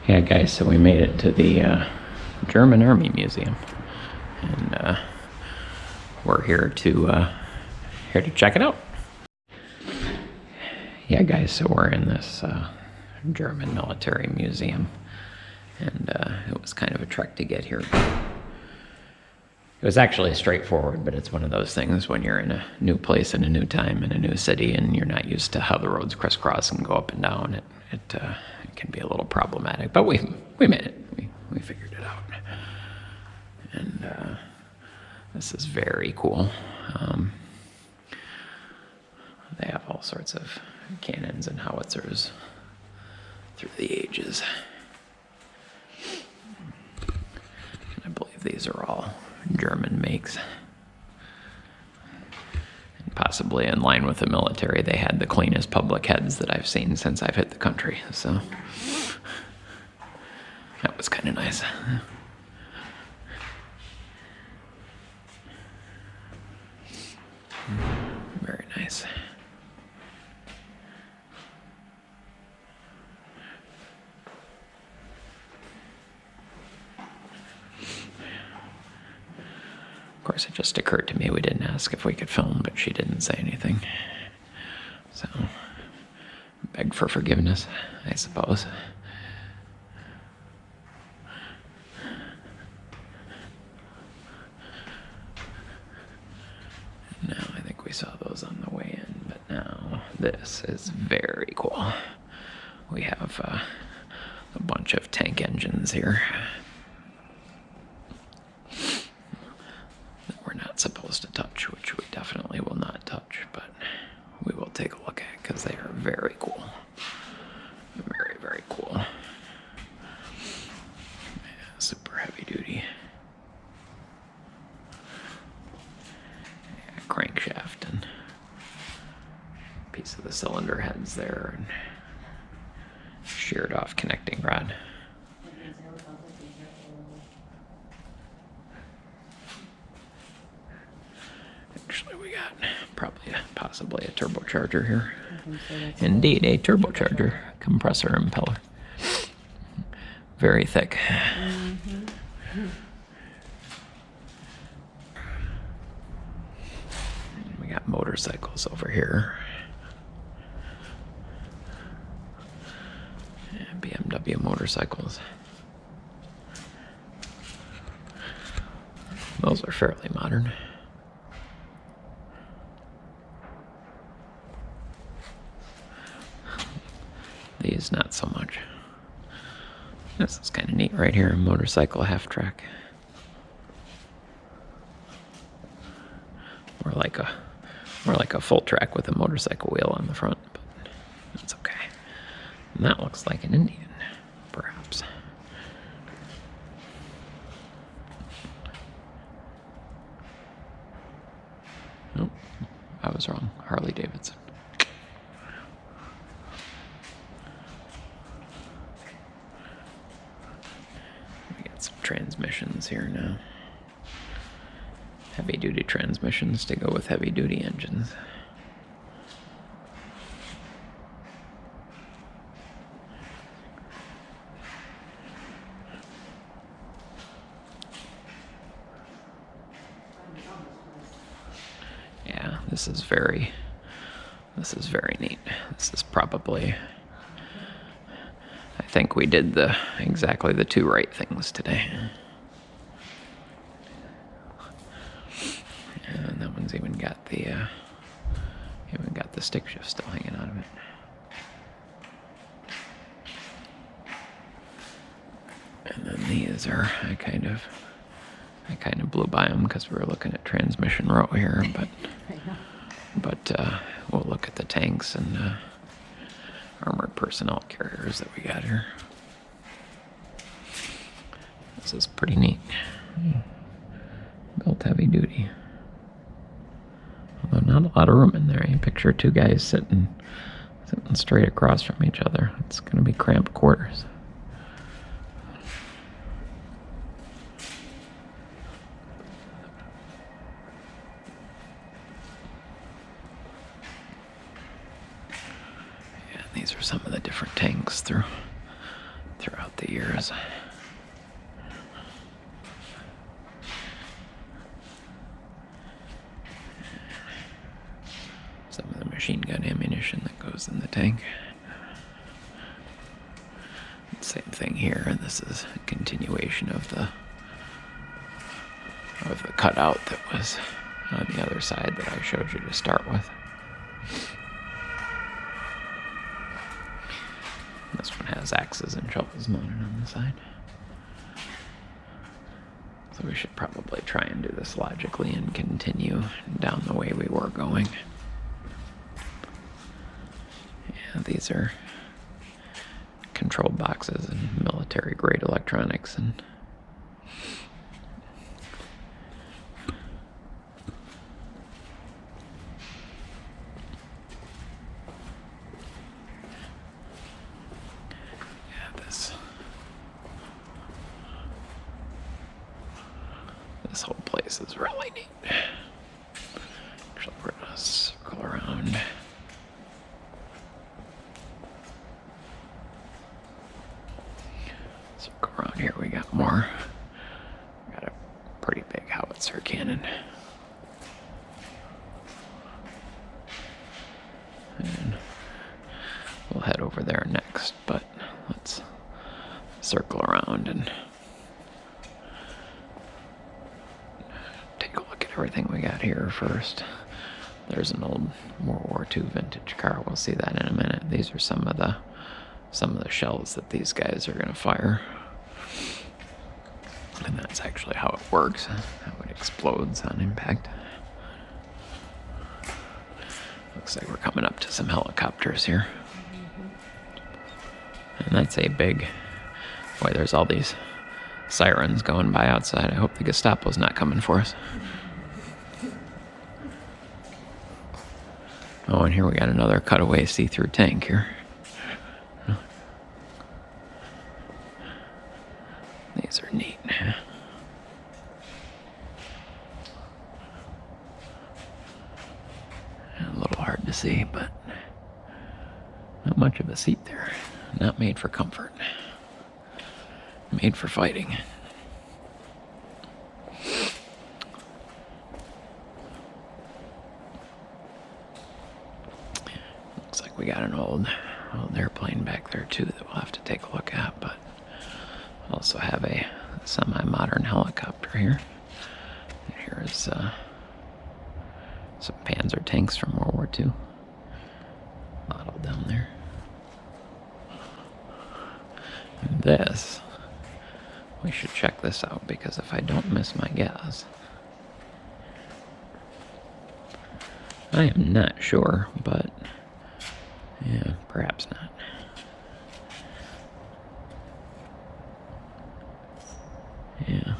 Yeah, guys, so we made it to the German Army Museum, and we're here to check it out. Yeah, guys, so we're in this German military museum, and it was kind of a trek to get here. It was actually straightforward, but it's one of those things when you're in a new place in a new time in a new city, and you're not used to how the roads crisscross and go up and down. It can be a little problematic, but we made it. We figured it out, and this is very cool. They have all sorts of cannons and howitzers through the ages. And I believe these are all German makes. And possibly in line with the military, they had the cleanest public heads that I've seen since I've hit the country. So that was kind of nice. Very nice. Of course, it just occurred to me we didn't ask if we could film, but she didn't say anything. So, beg for forgiveness, I suppose. No, I think we saw those on the way in, but now this is very cool. We have a bunch of tank engines here that we're not supposed to touch, which we definitely will not touch, but we will take a look at because they are very cool. Very, very cool. Yeah, super heavy duty. Yeah, crankshaft and piece of the cylinder heads there and sheared off connecting rod. Actually, we got possibly a turbocharger here. Indeed, a turbocharger, compressor impeller. Very thick. We got motorcycles over here. And BMW motorcycles. Those are fairly modern. These, not so much. This is kind of neat right here, a motorcycle half track. More like a full track with a motorcycle wheel on the front, but that's okay. And that looks like an Indian, perhaps. Nope, I was wrong. Harley Davidson. Transmissions here now. Heavy duty transmissions to go with heavy duty engines. Yeah, this is very neat. This is probably, I think we did exactly the two right things today. And that one's even got the stick shift still hanging out of it. And then these are, I kind of blew by them because we were looking at transmission row here, but we'll look at the tanks and armored personnel carriers that we got here. This is pretty neat. Built heavy duty. Although not a lot of room in there. You picture two guys sitting straight across from each other. It's going to be cramped quarters. Yeah, these are some of the different tanks throughout the the years. Some of the machine gun ammunition that goes in the tank. Same thing here, and this is a continuation of the cutout that was on the other side that I showed you to start with. This one has axes and shovels mounted on the side. So we should probably try and do this logically and continue down the way we were going. Yeah, these are control boxes and military grade electronics, and this whole place is really neat. Actually, we're gonna circle around. Circle around here, we got more. We got a pretty big howitzer cannon. And we'll head over there next, but let's circle around and take a look at everything we got here first. There's an old World War II vintage car. We'll see that in a minute. These are some of the shells that these guys are going to fire. And that's actually how it works, how it explodes on impact. Looks like we're coming up to some helicopters here. And that's a big... Boy, there's all these sirens going by outside. I hope the Gestapo's not coming for us. Oh, and here we got another cutaway see-through tank here. These are neat. A little hard to see, but not much of a seat there. Not made for comfort. Made for fighting. Looks like we got an old airplane back there too that we'll have to take a look at, but we also have a semi-modern helicopter here. And here's some Panzer Tanks from World War II. Model down there. And this, we should check this out, because if I don't miss my guess, I am not sure, but yeah, perhaps not. Yeah,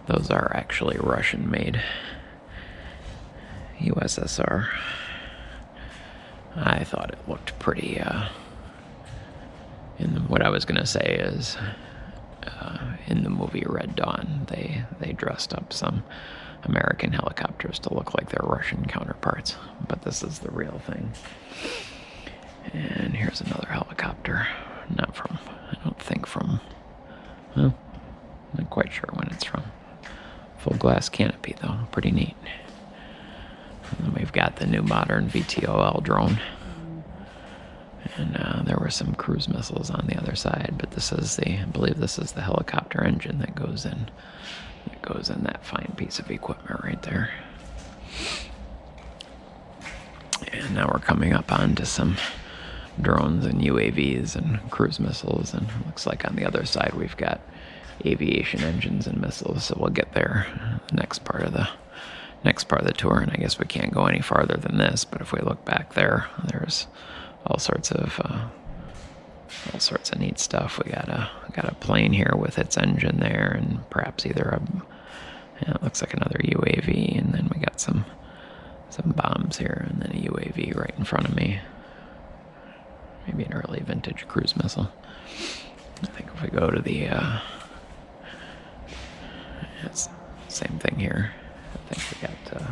those are actually Russian-made USSR. I thought it looked pretty, what I was going to say is, in the movie Red Dawn, they dressed up some American helicopters to look like their Russian counterparts, but this is the real thing. And here's another helicopter, not from, I don't think from, well, not quite sure when it's from. Full glass canopy though, pretty neat. And then we've got the new modern Vtol Drone. And there were some cruise missiles on the other side, but this is I believe this is the helicopter engine that goes in that fine piece of equipment right there. And now we're coming up onto some drones and UAVs and cruise missiles, and it looks like on the other side we've got aviation engines and missiles, so we'll get there next part of the tour. And I guess we can't go any farther than this, but if we look back there, there's all sorts of neat stuff. We got a plane here with its engine there, and perhaps either it looks like another UAV, and then we got some bombs here, and then a UAV right in front of me. Maybe an early vintage cruise missile. I think if we go to the it's same thing here. I think we got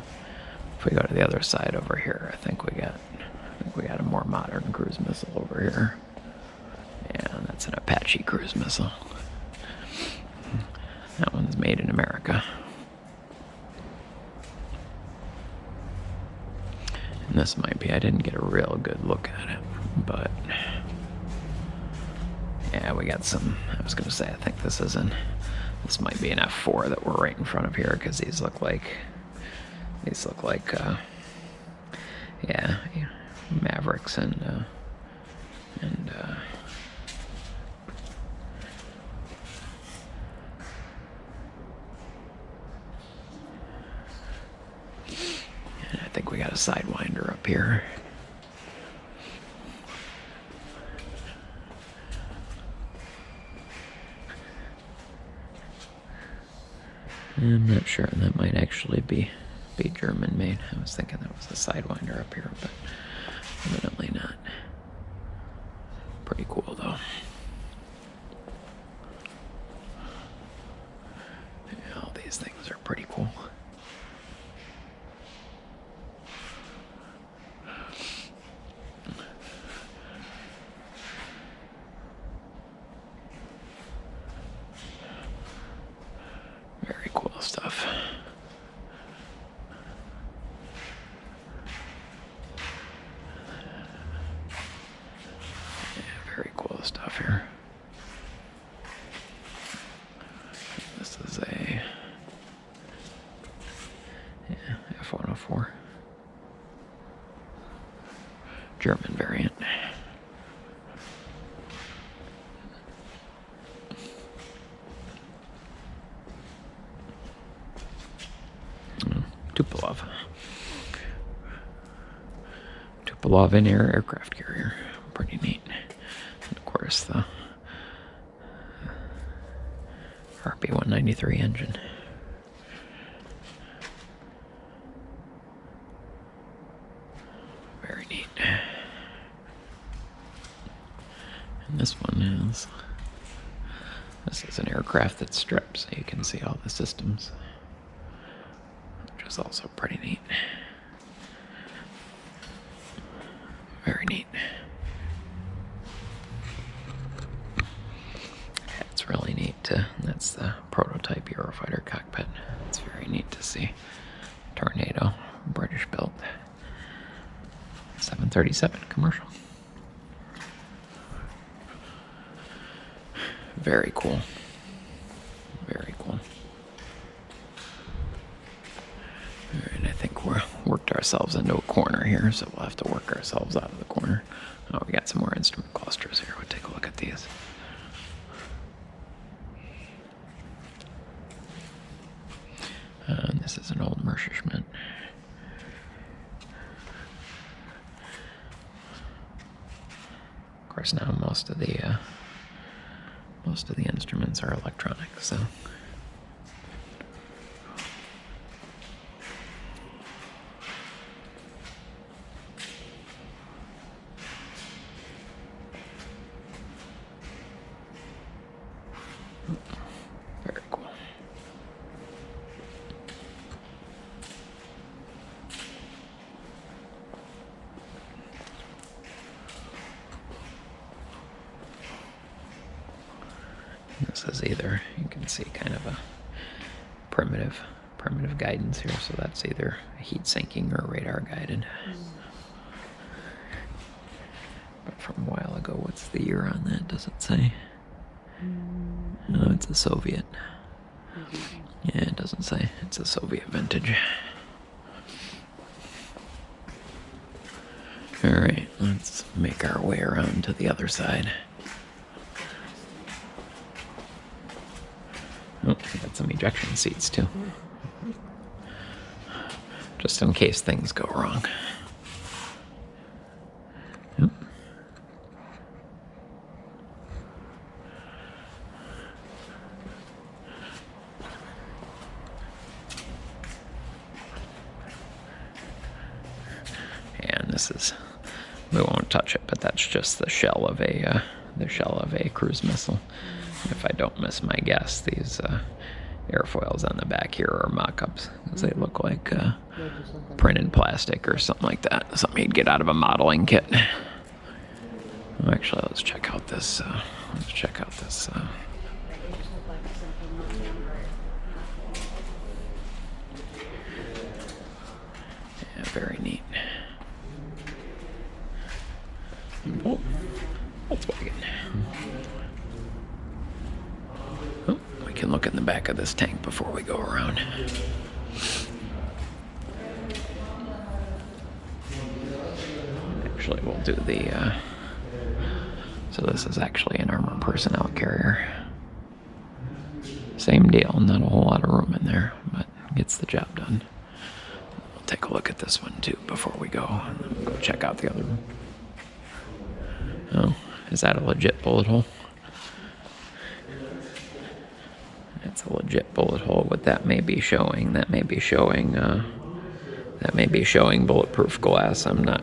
if we go to the other side over here, I think we got a more modern cruise missile over here. Yeah, and That's an Apache cruise missile. That one's made in America. And this might be, I didn't get a real good look at it, but yeah, we got some, I was going to say, I think this might be an F4 that we're right in front of here, because these look like, yeah, Mavericks and I think we got a Sidewinder up here. I'm not sure. That might actually be German made. I was thinking that was a Sidewinder up here, but evidently not. Pretty cool though. Yeah, all these things are pretty cool. Very cool stuff. Yeah, very cool stuff here. This is a F-104 German variant. Tupolev in-air aircraft carrier. Pretty neat. And of course the RB-193 engine. Very neat. And this is an aircraft that's stripped, so you can see all the systems, which is also pretty neat. Very neat. It's really neat that's the prototype Eurofighter cockpit. It's very neat to see. Tornado, British built. 737 commercial. Very cool. Very cool. Alright, I think we're worked ourselves into a corner here, so we'll have to work ourselves out of the corner. Oh, we got some more instrument clusters here. We'll take a look at these. And this is an old Messerschmitt. Of course, now most of the instruments are electronic, so. Very cool. This is either, you can see kind of a primitive guidance here, so that's either heat sinking or radar guided. But from a while ago, what's the year on that? Does it say? No, it's a Soviet. Yeah, it doesn't say. It's a Soviet vintage. Alright, let's make our way around to the other side. Oh, we got some ejection seats too. Just in case things go wrong. Yep. And this is, we won't touch it, but that's just the shell of a cruise missile. If I don't miss my guess, these airfoils on the back here are mock-ups, because they look like printed plastic or something like that. Something you'd get out of a modeling kit. Actually, let's check out this. Yeah, very neat. Oh, Volkswagen. Oh, we can look in the back of this tank before we go around. Actually, we'll do the. So this is actually an armored personnel carrier. Same deal, not a whole lot of room in there, but gets the job done. We'll take a look at this one too before we go, and then we'll go check out the other room. Oh, is that a legit bullet hole? That's a legit bullet hole. What that may be showing, that may be showing bulletproof glass. I'm not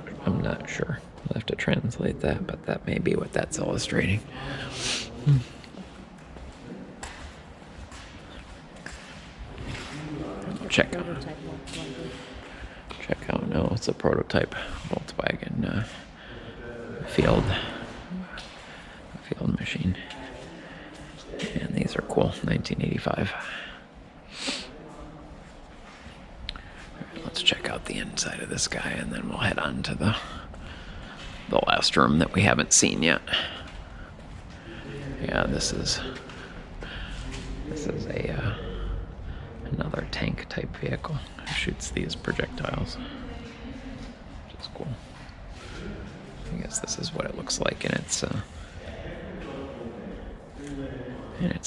sure. We'll have to translate that, but that may be what that's illustrating. Check out. No, it's a prototype Volkswagen field machine, and these are cool. 1985. Let's check out the inside of this guy, and then we'll head on to the last room that we haven't seen yet. Yeah, this is a another tank type vehicle. It shoots these projectiles, which is cool. I guess this is what it looks like in its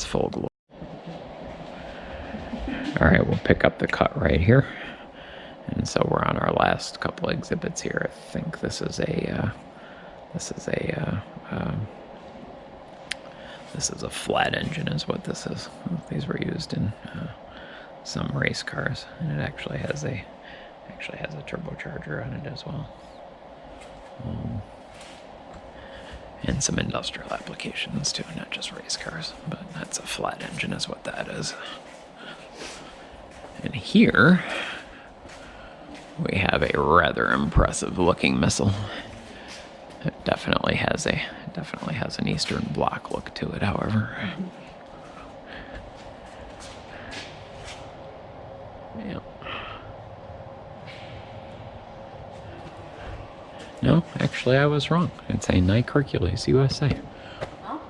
full glory. All right, we'll pick up the cut right here. And so we're on our last couple exhibits here. I think this is a flat engine is what this is. These were used in some race cars, and it actually has a turbocharger on it as well. And some industrial applications too, not just race cars, but that's a flat engine is what that is. And here we have a rather impressive looking missile. It definitely has an Eastern Bloc look to it, however. Yeah. No, actually I was wrong. It's a Nike Hercules USA. Oh.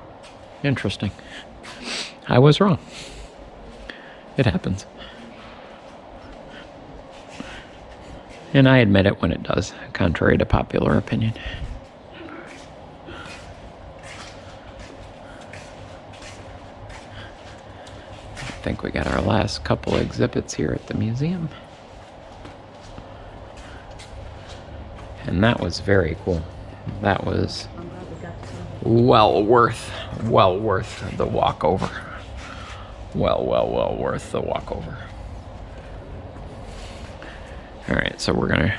Interesting. I was wrong. It happens. And I admit it when it does, contrary to popular opinion. I think we got our last couple exhibits here at the museum. And that was very cool. That was well worth the walkover. Well worth the walkover. All right, so we'll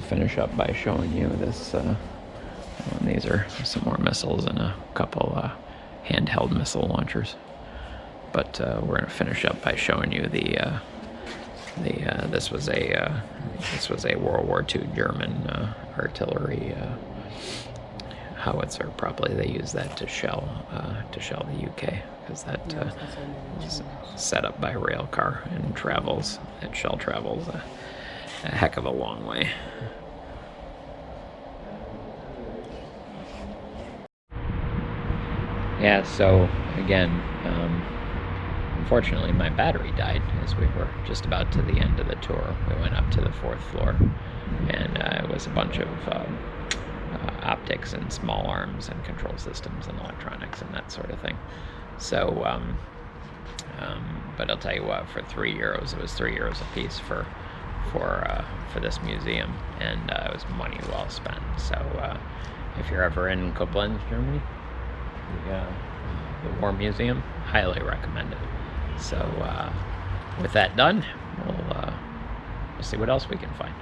finish up by showing you this. These are some more missiles and a couple handheld missile launchers. But we're gonna finish up by showing you this was a World War II German artillery howitzer. Probably they use that to shell the UK, because that is set up by rail car and travels. That shell travels a heck of a long way. Yeah. So again. Unfortunately, my battery died as we were just about to the end of the tour. We went up to the 4th floor, and it was a bunch of optics and small arms and control systems and electronics and that sort of thing. So, but I'll tell you what, for €3, it was €3 a piece for this museum, and it was money well spent. So, if you're ever in Koblenz, Germany, the War Museum, highly recommend it. So with that done, we'll see what else we can find.